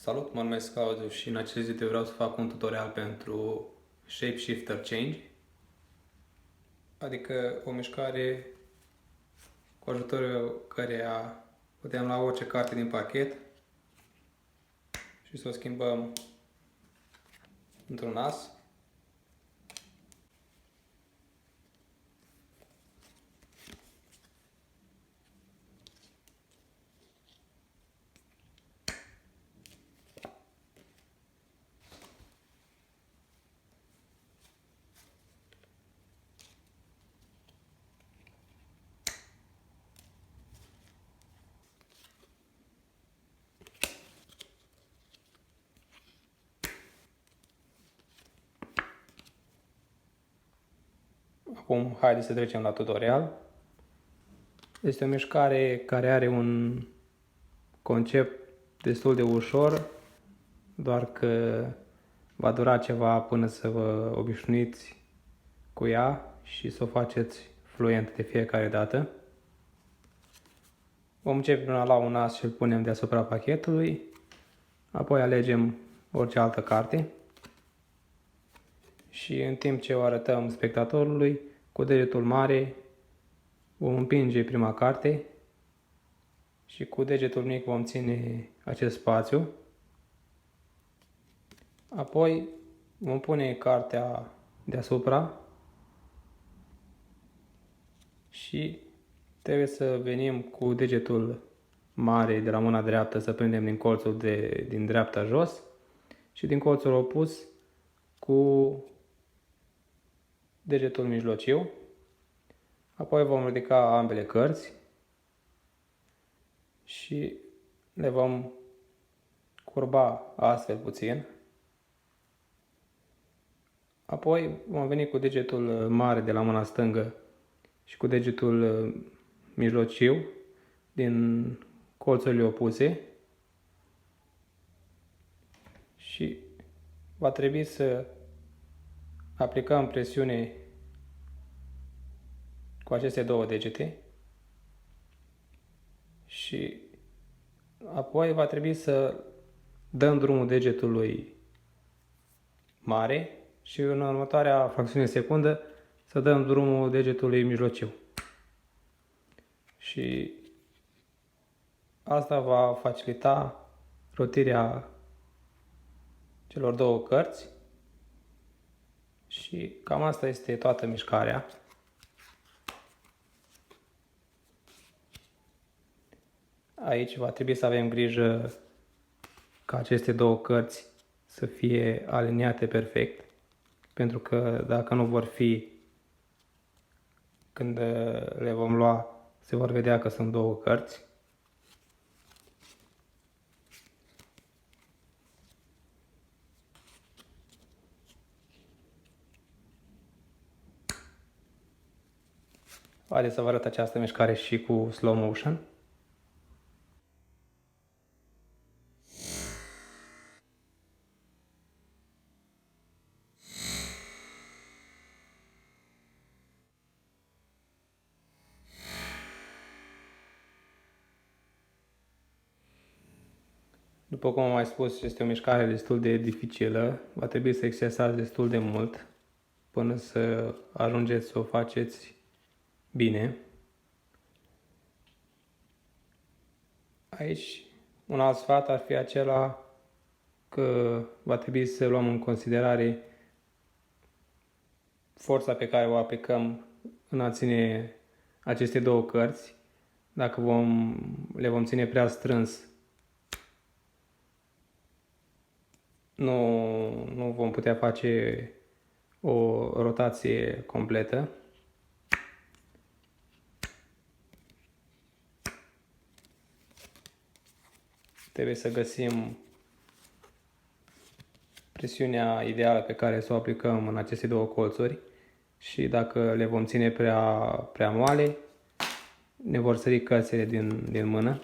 Salut, mă numesc Claudiu și în acest video vreau să fac un tutorial pentru Shapeshifter Change, adică o mișcare cu ajutorul căreia putem lua orice carte din pachet și să o schimbăm într-un as. Acum, haideți să trecem la tutorial. Este o mișcare care are un concept destul de ușor, doar că va dura ceva până să vă obișnuiți cu ea și să o faceți fluent de fiecare dată. Vom începe prin a lua un as și îl punem deasupra pachetului, apoi alegem orice altă carte și în timp ce o arătăm spectatorului, cu degetul mare vom împinge prima carte și cu degetul mic vom ține acest spațiu. Apoi vom pune cartea deasupra și trebuie să venim cu degetul mare de la mâna dreaptă să prindem din colțul din dreapta jos și din colțul opus cu degetul mijlociu. Apoi vom ridica ambele cărți și le vom curba astfel puțin. Apoi vom veni cu degetul mare de la mâna stângă și cu degetul mijlociu din colțurile opuse și va trebui să aplicăm presiune cu aceste două degete și apoi va trebui să dăm drumul degetului mare și în următoarea fracțiune de secundă să dăm drumul degetului mijlociu. Și asta va facilita rotirea celor două cărți și cam asta este toată mișcarea. Aici va trebui să avem grijă ca aceste două cărți să fie aliniate perfect, pentru că dacă nu vor fi, când le vom lua, se vor vedea că sunt două cărți. Haideți să vă arăt această mișcare și cu slow motion. După cum am mai spus, este o mișcare destul de dificilă. Va trebui să exersați destul de mult până să ajungeți să o faceți bine. Aici, un alt sfat ar fi acela că va trebui să luăm în considerare forța pe care o aplicăm în a ține aceste două cărți. Dacă le vom ține prea strâns, nu vom putea face o rotație completă. Trebuie să găsim presiunea ideală pe care să o aplicăm în aceste două colțuri și dacă le vom ține prea moale, ne vor sări cărțile din mână.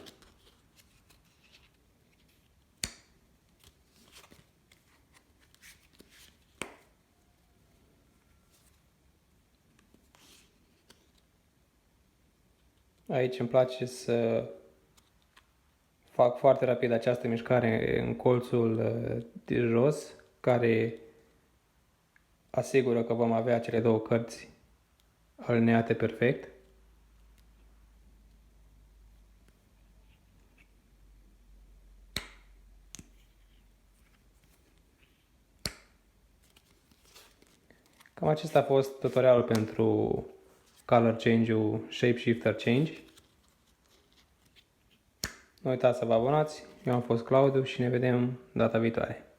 Aici îmi place să Fac foarte rapid această mișcare în colțul de jos, care asigură că vom avea cele două cărți alineate perfect. Cam acesta a fost tutorialul pentru Color Change-ul Shape Shifter Change. Nu uitați să vă abonați. Eu am fost Claudiu și ne vedem data viitoare.